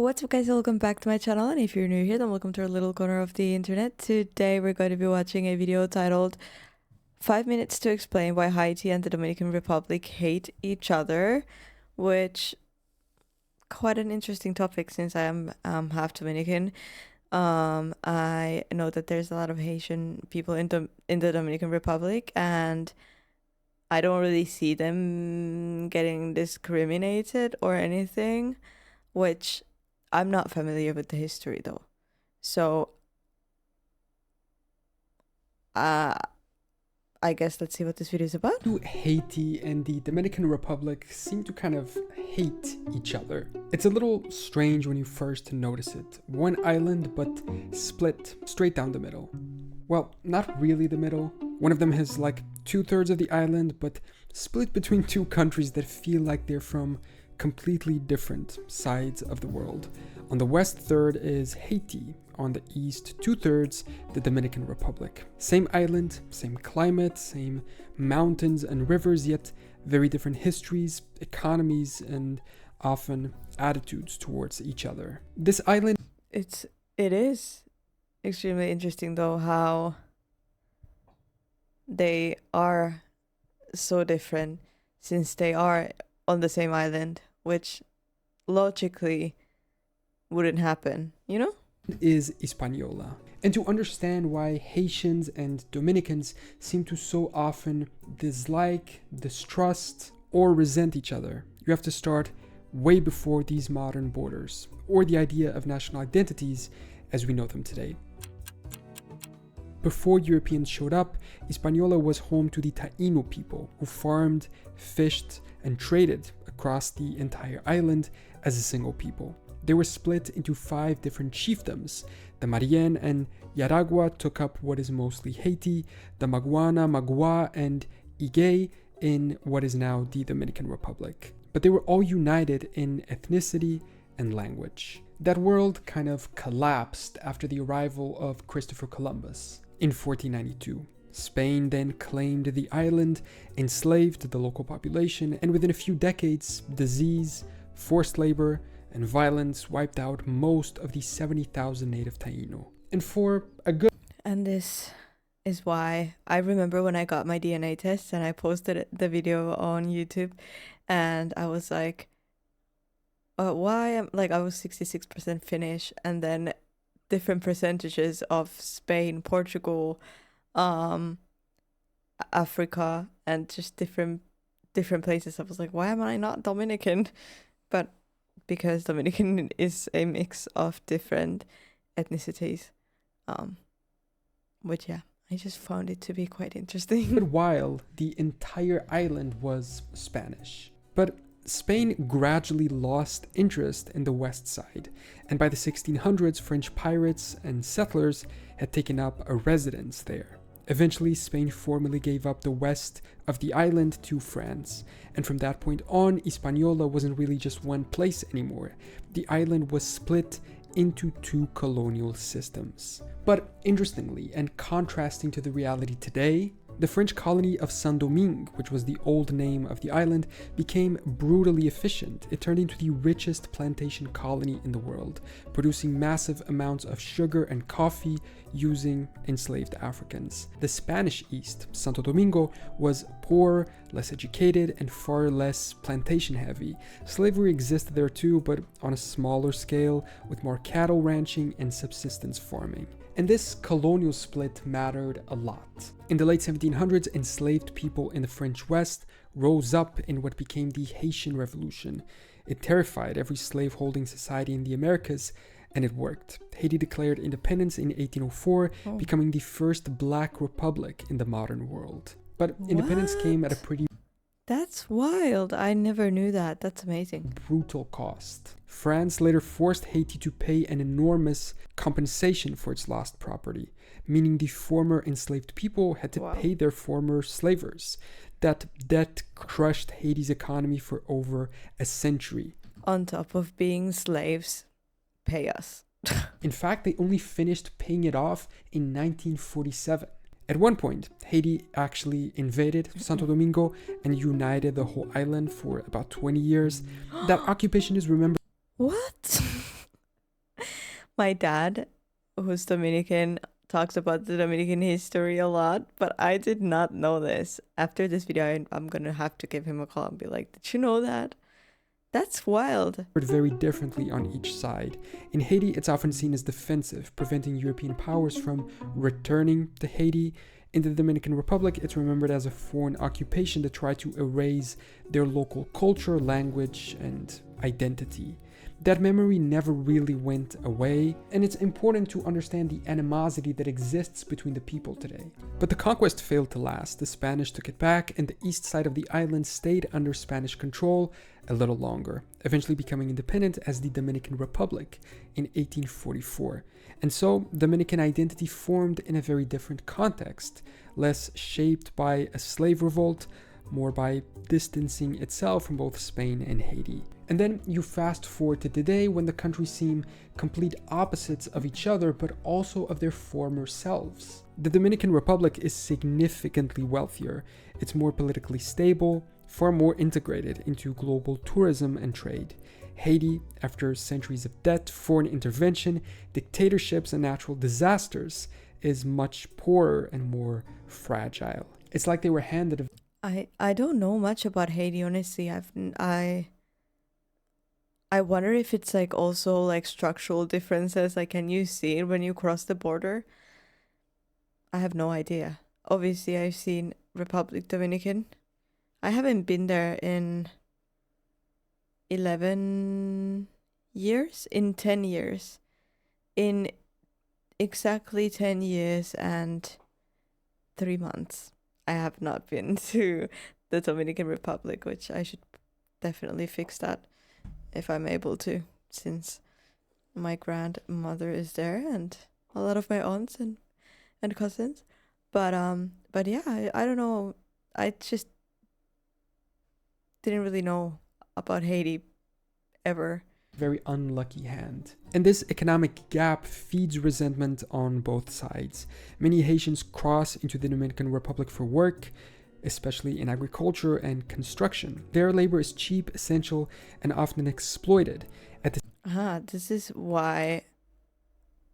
What's up guys, welcome back to my channel, and if you're new here then welcome to our little corner of the internet. Today we're going to be watching a video titled 5 minutes to explain why Haiti and the Dominican Republic hate each other, which quite an interesting topic since I am half Dominican. I know that there's a lot of Haitian people in the Dominican Republic, and I don't really see them getting discriminated or anything, which I'm not familiar with the history though. So I guess let's see what this video is about. Haiti and the Dominican Republic seem to kind of hate each other. It's a little strange when you first notice it. One island, but split straight down the middle. Well, not really the middle. One of them has like 2/3 of the island, but split between two countries that feel like they're from completely different sides of the world. On the west third is Haiti, on the east 2/3 the Dominican Republic. Same island, same climate, same mountains and rivers, yet very different histories, economies, and often attitudes towards each other. This island... It is extremely interesting though how they are so different since they are on the same island, which logically wouldn't happen, you know? Is Hispaniola. And to understand why Haitians and Dominicans seem to so often dislike, distrust, or resent each other, you have to start way before these modern borders, or the idea of national identities as we know them today. Before Europeans showed up, Hispaniola was home to the Taino people, who farmed, fished, and traded across the entire island as a single people. They were split into 5 different chiefdoms. The Marien and Yaragua took up what is mostly Haiti, the Maguana, Magua, and Iguay in what is now the Dominican Republic. But they were all united in ethnicity and language. That world kind of collapsed after the arrival of Christopher Columbus in 1492. Spain then claimed the island, enslaved the local population, and within a few decades, disease, forced labor, and violence wiped out most of the 70,000 native Taino. And for a good... And this is why I remember when I got my DNA test and I posted the video on YouTube, and I was like, why am I was 66% Finnish, and then different percentages of Spain, Portugal, Africa, and just different places. I was like, why am I not Dominican? But because Dominican is a mix of different ethnicities, which yeah, I just found it to be quite interesting. But while the entire island was Spanish, but Spain gradually lost interest in the west side, and by the 1600s, French pirates and settlers had taken up a residence there. Eventually, Spain formally gave up the west of the island to France, and from that point on, Hispaniola wasn't really just one place anymore. The island was split into 2 colonial systems. But interestingly, and contrasting to the reality today, the French colony of Saint-Domingue, which was the old name of the island, became brutally efficient. It turned into the richest plantation colony in the world, producing massive amounts of sugar and coffee using enslaved Africans. The Spanish East, Santo Domingo, was poor, less educated, and far less plantation heavy. Slavery existed there too, but on a smaller scale, with more cattle ranching and subsistence farming. And this colonial split mattered a lot. In the late 1700s, enslaved people in the French West rose up in what became the Haitian Revolution. It terrified every slave-holding society in the Americas, and it worked. Haiti declared independence in 1804, becoming the first black republic in the modern world. But independence came at a pretty... That's wild. I never knew that. That's amazing. Brutal cost. France later forced Haiti to pay an enormous compensation for its lost property, meaning the former enslaved people had to pay their former slavers. That debt crushed Haiti's economy for over a century. On top of being slaves, pay us. In fact, they only finished paying it off in 1947. At one point, Haiti actually invaded Santo Domingo and united the whole island for about 20 years. That occupation is remembered What? My dad, who's Dominican, talks about the Dominican history a lot, but I did not know this. After this video, I'm gonna have to give him a call and be like, did you know that? That's wild. Very differently on each side. In Haiti, it's often seen as defensive, preventing European powers from returning to Haiti. In the Dominican Republic, it's remembered as a foreign occupation that tried to erase their local culture, language, and identity. That memory never really went away, and it's important to understand the animosity that exists between the people today. But the conquest failed to last. The Spanish took it back, and the east side of the island stayed under Spanish control a little longer, eventually becoming independent as the Dominican Republic in 1844. And so, Dominican identity formed in a very different context, less shaped by a slave revolt, more by distancing itself from both Spain and Haiti. And then you fast forward to today when the countries seem complete opposites of each other, but also of their former selves. The Dominican Republic is significantly wealthier. It's more politically stable, far more integrated into global tourism and trade. Haiti, after centuries of debt, foreign intervention, dictatorships, and natural disasters, is much poorer and more fragile. It's like they were handed I don't know much about Haiti, honestly. I wonder if it's like also like structural differences. Like, can you see it when you cross the border? I have no idea. Obviously, I've seen Republic Dominican. I haven't been there in 11 years, in 10 years. In exactly 10 years and 3 months. I have not been to the Dominican Republic, which I should definitely fix that if I'm able to, since my grandmother is there and a lot of my aunts and cousins. But yeah, I don't know. I just didn't really know about Haiti ever. Very unlucky hand. And this economic gap feeds resentment on both sides. Many Haitians cross into the Dominican Republic for work, especially in agriculture and construction. Their labor is cheap, essential, and often exploited. This is why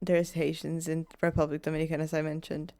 there's Haitians in Republic Dominican, as I mentioned.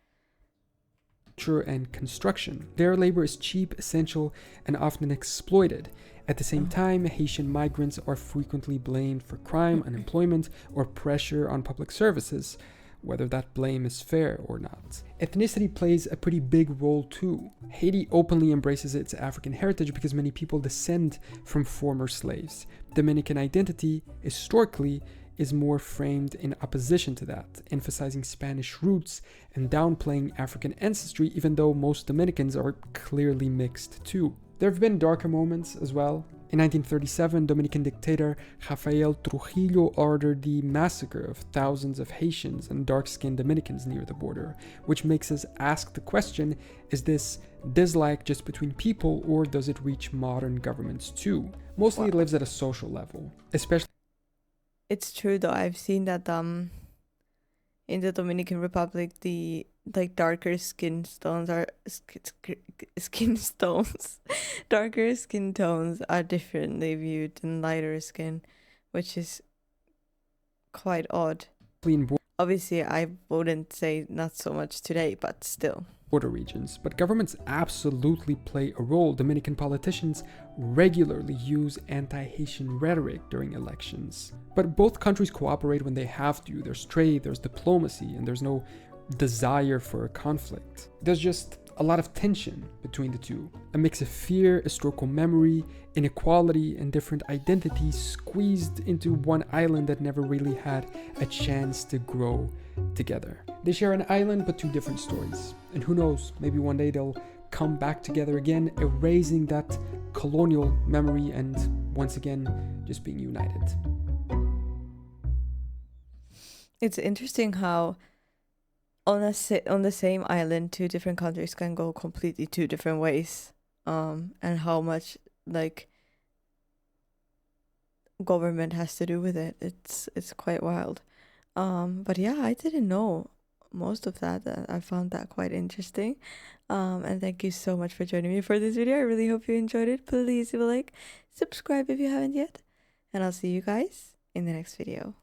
And construction. Their labor is cheap, essential, and often exploited. At the same time, Haitian migrants are frequently blamed for crime, unemployment, or pressure on public services, whether that blame is fair or not. Ethnicity plays a pretty big role too. Haiti openly embraces its African heritage because many people descend from former slaves. Dominican identity, historically, is more framed in opposition to that, emphasizing Spanish roots and downplaying African ancestry, even though most Dominicans are clearly mixed too. There have been darker moments as well. In 1937, Dominican dictator Rafael Trujillo ordered the massacre of thousands of Haitians and dark-skinned Dominicans near the border, which makes us ask the question, is this dislike just between people, or does it reach modern governments too? Mostly It lives at a social level, especially. It's true though. I've seen that in the Dominican Republic, the darker skin tones are darker skin tones are differently viewed than lighter skin, which is quite odd. Obviously, I wouldn't say not so much today, but still. Border regions, but governments absolutely play a role. Dominican politicians regularly use anti-Haitian rhetoric during elections. But both countries cooperate when they have to. There's trade, there's diplomacy, and there's no desire for a conflict. There's just a lot of tension between the two. A mix of fear, historical memory, inequality, and different identities squeezed into one island that never really had a chance to grow together. They share an island, but two different stories. And who knows, maybe one day they'll come back together again, erasing that colonial memory and once again just being united. It's interesting how on the same island, two different countries can go completely two different ways, and how much like government has to do with it. It's quite wild. But yeah, I didn't know most of that. I found that quite interesting. And thank you so much for joining me for this video. I really hope you enjoyed it. Please leave a like, subscribe if you haven't yet, and I'll see you guys in the next video.